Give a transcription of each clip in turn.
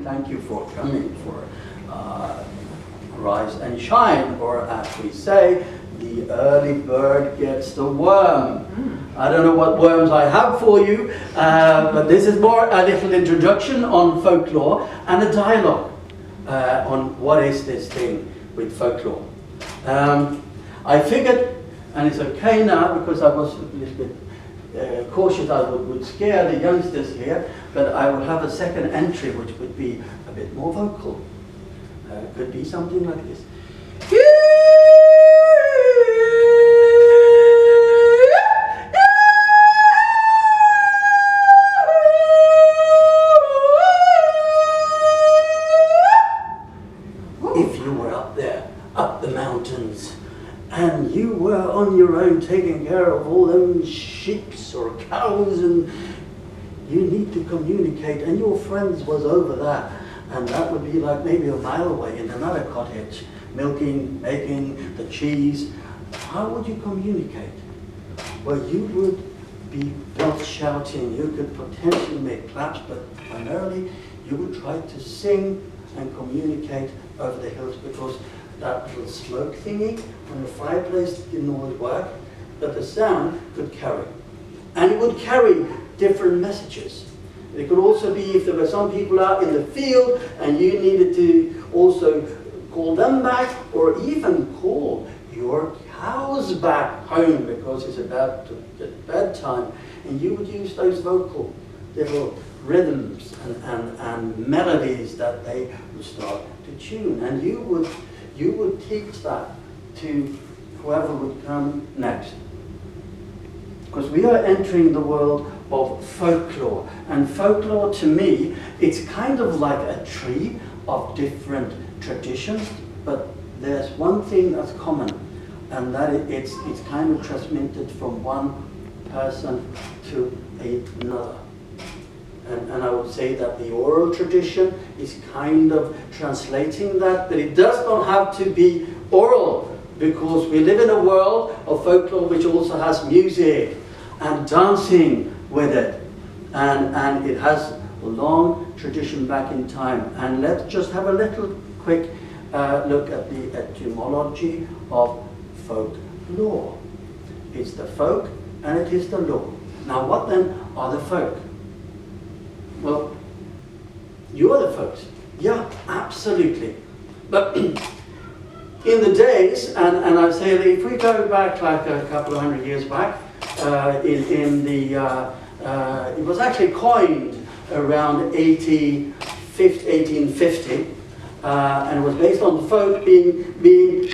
thank you for coming, for rise and shine, or as we say, the early bird gets the worm. I don't know what worms I have for you, but this is more a little introduction on folklore and a dialogue on what is this thing with folklore. I figured, and it's okay now because I was a little bit cautious I would scare the youngsters here, but I will have a second entry which would be a bit more vocal. Could be something like this. If you were up there, up the mountains, and you were on your own taking care of all them sheep or cows, and you need to communicate, and your friends was over there, and that would be like maybe a mile away in another cottage, milking, making the cheese. How would you communicate? Well, you would be not shouting. You could potentially make claps, but primarily you would try to sing and communicate over the hills, because that little smoke thingy on the fireplace didn't always work, but the sound could carry. And it would carry different messages. It could also be if there were some people out in the field and you needed to also call them back, or even call your cows back home because it's about to get bedtime, and you would use those vocal little rhythms and melodies that they would start to tune, and you would teach that to whoever would come next. Because we are entering the world of folklore, and folklore to me, it's kind of like a tree of different traditions, but there's one thing that's common, and that it's kind of transmitted from one person to another. And I would say that the oral tradition is kind of translating that, but it does not have to be oral, because we live in a world of folklore which also has music and dancing with it, and it has a long tradition back in time. And let's just have a little quick look at the etymology of folklore. It's the folk and it is the law. Now what then are the folk? Well, you are the folks. Yeah, absolutely. But in the days, and I say that if we go back like a couple of hundred years back, it was actually coined around 1850, and it was based on folk being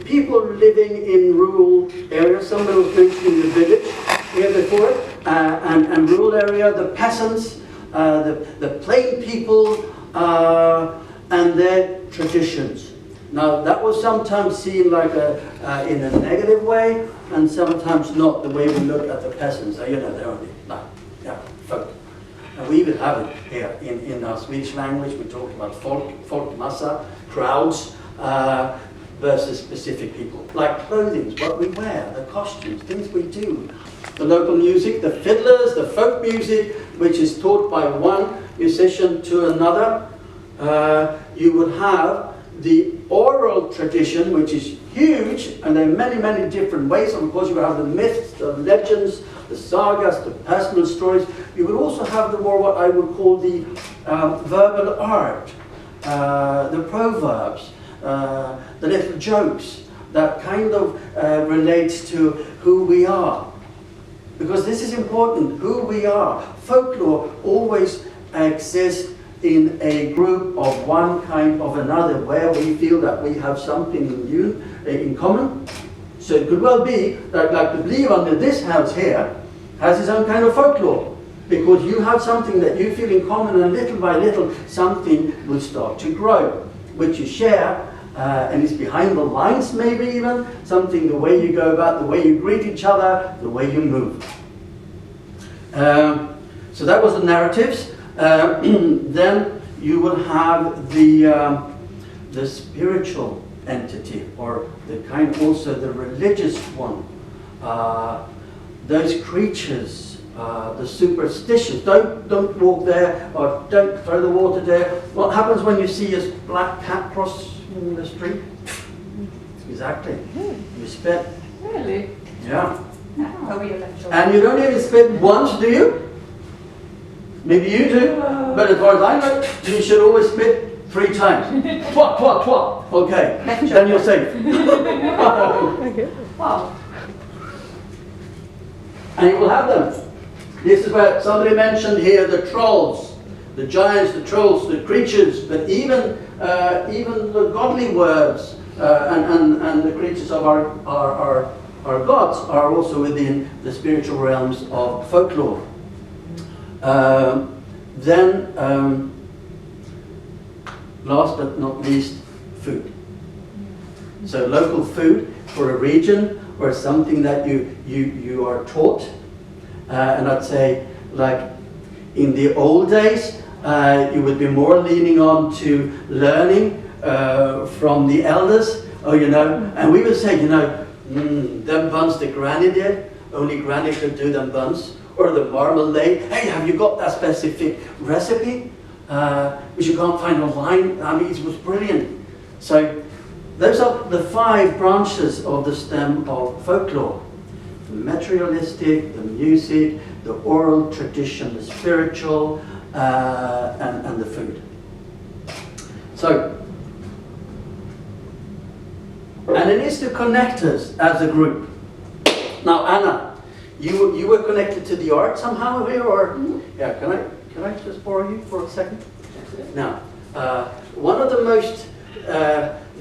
people living in rural areas. Somebody was mentioned in the village here before it, and rural area, the peasants, the plain people, and their traditions. Now that was sometimes seen like in a negative way, and sometimes not, the way we look at the peasants. You know, they're only like, yeah, folk. And we even have it here in our Swedish language. We talk about folkmassa, crowds, versus specific people. Like clothing, what we wear, the costumes, things we do. The local music, the fiddlers, the folk music, which is taught by one musician to another. You would have the oral tradition, which is huge, and there are many, many different ways. Of course, you would have the myths, the legends, the sagas, the personal stories. You would also have the more what I would call the verbal art, the proverbs, the little jokes that kind of relates to who we are. Because this is important, who we are. Folklore always exists in a group of one kind of another, where we feel that we have something in common. So it could well be that, like the belief under this house here has its own kind of folklore, because you have something that you feel in common, and little by little something will start to grow, which you share, and it's behind the lines, maybe even something, the way you go about, the way you greet each other, the way you move. So that was the narratives. Then you will have the spiritual entity, or the kind, also the religious one. Those creatures the superstitions. Don't walk there, or don't throw the water there. What happens when you see a black cat crossing the street? Exactly. You spit. Really? Yeah. Oh, we electoral. And you don't even spit once, do you? Maybe you do, but as far as I know, you should always spit 3 times. Twat, twat, twat. Okay, then you're safe. Wow. And you will have them. This is where somebody mentioned here the trolls, the giants, the trolls, the creatures, but even the godly words and the creatures of our gods are also within the spiritual realms of folklore. Last but not least, food. So local food for a region or something that you are taught. And I'd say, like in the old days, you would be more leaning on to learning from the elders. Oh, you know, and we would say, you know, them buns that Granny did, only Granny could do them buns. Or the marmalade. Hey, have you got that specific recipe? Which you can't find online. I mean, it was brilliant. So those are the 5 branches of the stem of folklore. The materialistic, the music, the oral tradition, the spiritual, and the food. So, and it is to connect us as a group. Now, Anna, you were connected to the art somehow here, or yeah? Can I just borrow you for a second? Now, one of the most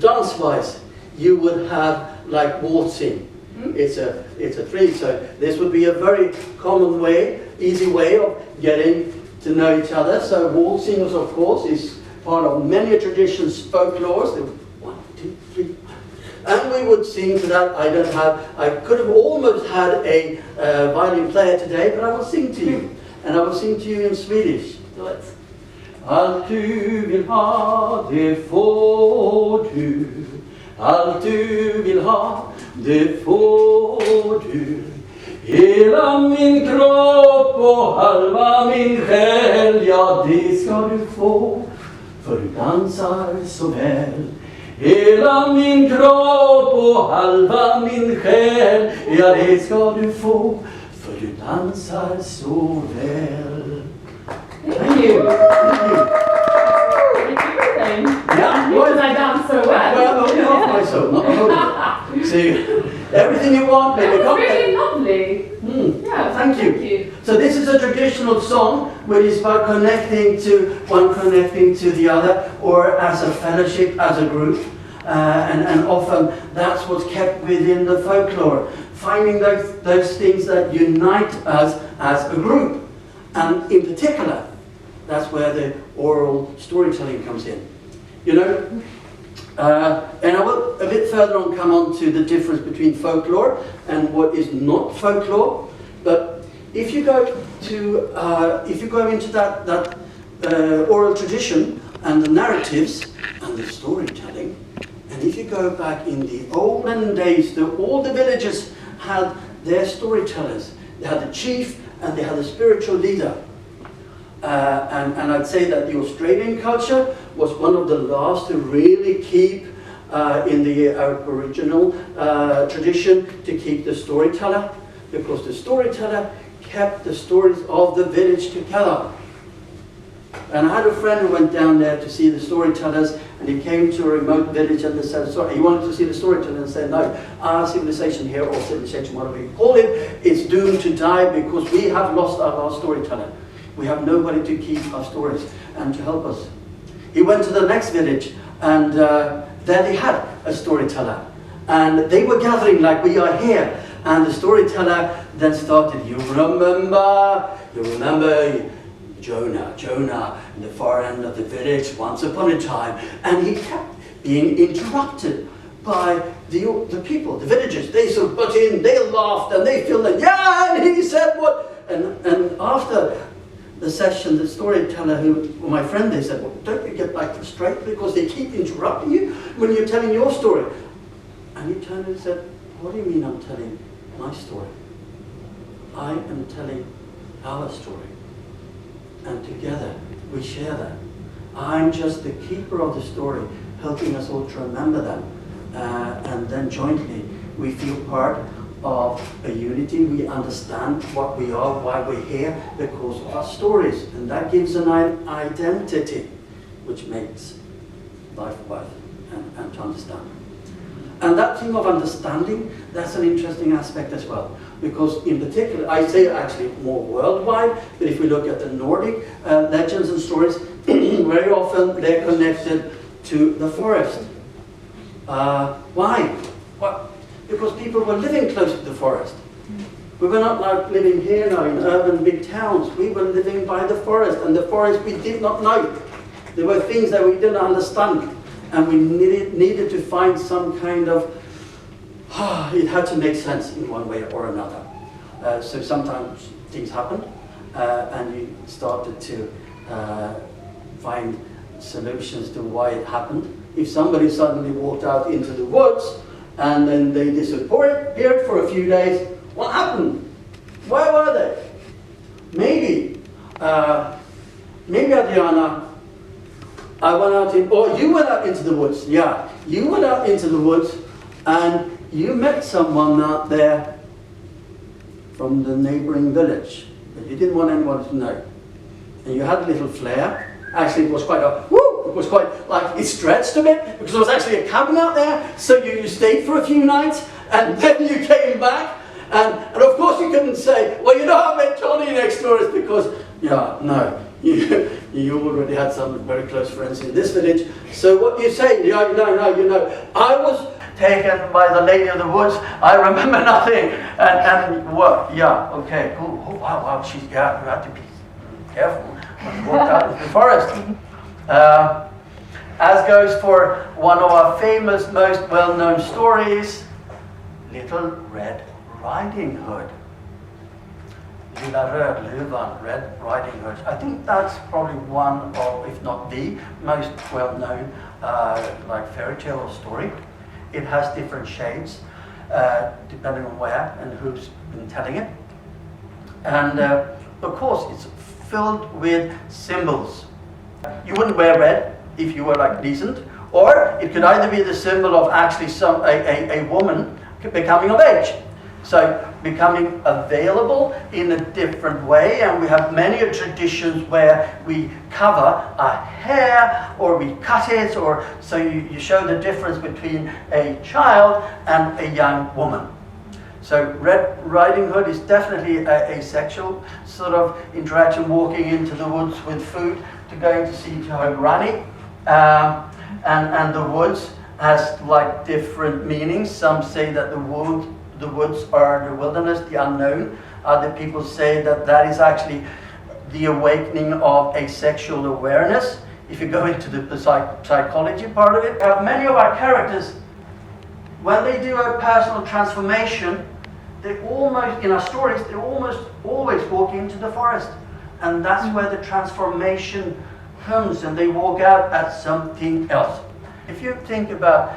dance-wise, you would have like waltzing. It's a 3, so this would be a very common way, easy way of getting to know each other. So waltzing, of course, is part of many traditions, folklores. 1, 2, 3. And we would sing to that. I could have almost had a violin player today, but I will sing to you. And I will sing to you in Swedish. Do it. Allt du vill ha, det får du. Allt du vill ha, det får du. Hela min kropp och halva min själ, ja det ska du få, för du dansar så väl. Hela min kropp och halva min själ, ja det ska du få, för du dansar så väl. Thank you. Yeah, because I dance so well. Well, only half my soul, not the whole of it. See, everything you want, baby. That's really lovely. Yeah, Thank you. So this is a traditional song which is about connecting to the other, or as a fellowship, as a group. And often that's what's kept within the folklore. Finding those things that unite us as a group. And in particular, that's where the oral storytelling comes in. You know? And I will a bit further on come on to the difference between folklore and what is not folklore. But if you go into that oral tradition and the narratives and the storytelling, and if you go back in the olden days, all the villages had their storytellers. They had the chief and they had the spiritual leader. And I'd say that the Australian culture was one of the last to really keep in the Aboriginal tradition to keep the storyteller, because the storyteller kept the stories of the village together. And I had a friend who went down there to see the storytellers, and he came to a remote village and they said, sorry, he wanted to see the storyteller and said, no, our civilization here, or civilization, whatever you call it, is doomed to die because we have lost our last storyteller. We have nobody to keep our stories and to help us. He went to the next village, and there they had a storyteller. And they were gathering like we are here. And the storyteller then started, you remember Jonah in the far end of the village once upon a time. And he kept being interrupted by the people, the villagers. They sort of butt in, they laughed, and they feel like, yeah, and he said what? And after the session, the storyteller, my friend, they said, well, don't you get back straight, because they keep interrupting you when you're telling your story. And he turned and said, what do you mean I'm telling my story? I am telling our story. And together we share that. I'm just the keeper of the story, helping us all to remember them. And then jointly we feel part of a unity. We understand what we are, why we're here, because of our stories. And that gives an identity, which makes life worth and to understand. And that thing of understanding, that's an interesting aspect as well. Because in particular, I say actually more worldwide, but if we look at the Nordic legends and stories, very often they're connected to the forest. Why? Because people were living close to the forest. We were not like living here now in urban big towns. We were living by the forest, and the forest we did not know. There were things that we didn't understand, and we needed to find some kind of, it had to make sense in one way or another. So sometimes things happened, and you started to find solutions to why it happened. If somebody suddenly walked out into the woods, and then they disappeared for a few days, what happened? Where were they? Maybe Adriana, I went out or you went out into the woods. Yeah, you went out into the woods and you met someone out there from the neighboring village, but you didn't want anyone to know. And you had a little flare. Actually, it was quite a woo! It was quite like it stretched a bit because there was actually a cabin out there. So you stayed for a few nights and then you came back. And of course you couldn't say, well, you know, I met Johnny next door. It's because, yeah, no. You already had some very close friends in this village. So what you say, yeah, no, I was taken by the lady of the woods. I remember nothing. And what? Yeah, okay, cool. Oh, wow, she's, yeah, you have to be careful when you walk out into the forest. As goes for one of our famous, most well-known stories, Little Red Riding Hood. Lilla Rödluvan, Red Riding Hood. I think that's probably one of, if not the most well-known like fairy tale or story. It has different shades depending on where and who's been telling it. And of course it's filled with symbols. You wouldn't wear red if you were like decent, or it could either be the symbol of actually a woman becoming of age. So becoming available in a different way, and we have many traditions where we cover our hair or we cut it, or so you show the difference between a child and a young woman. So Red Riding Hood is definitely a sexual sort of interaction, walking into the woods with food to going to see her granny, and the woods has like different meanings. Some say that the woods are the wilderness, the unknown. Other people say that that is actually the awakening of a sexual awareness. If you go into the psychology part of it, many of our characters, when they do a personal transformation, they almost, in our stories, they almost always walk into the forest. And that's where the transformation comes, and they walk out as something else. If you think about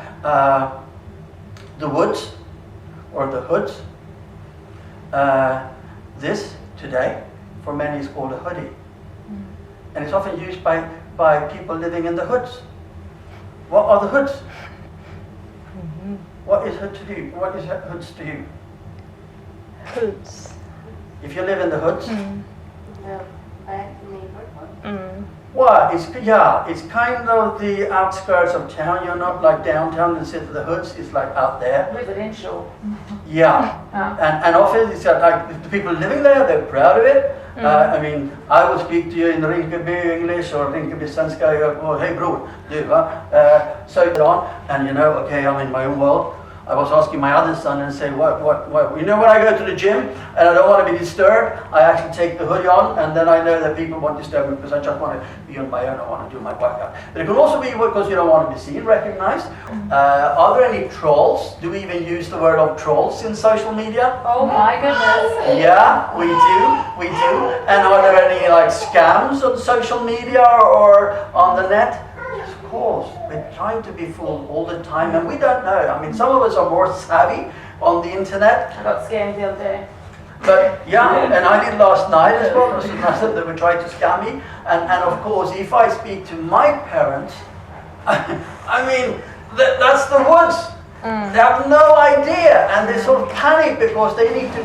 the woods, or the hoods. This today, for many, is called a hoodie. And it's often used by people living in the hoods. What are the hoods? What is hood to do? What is hoods to you? Hoods. If you live in the hoods? Well, it's kind of the outskirts of town. You're not like downtown and sit in the hoods. It's like out there. Residential. Yeah, and often it's like the people living there, they're proud of it. I mean, I would speak to you in Rinkeby English or Rinkeby Svenska, or hey bror, du va? So on, and you know, okay, I'm in my own world. I was asking my other son and say, what? You know, when I go to the gym and I don't want to be disturbed, I actually take the hoodie on, and then I know that people won't disturb me because I just want to be on my own. I want to do my workout. But it can also be because you don't want to be seen, recognized. Are there any trolls? Do we even use the word of trolls in social media? Oh my goodness. Yeah, we do. And are there any like scams on social media or on the net? Of course, we're trying to be fooled all the time, and we don't know. I mean, some of us are more savvy on the internet. I got scammed the other day. But yeah, and I did last night as well. There was another that would try to scam me. And of course, if I speak to my parents, I mean, that's the woods. They have no idea, and they sort of panic because they need to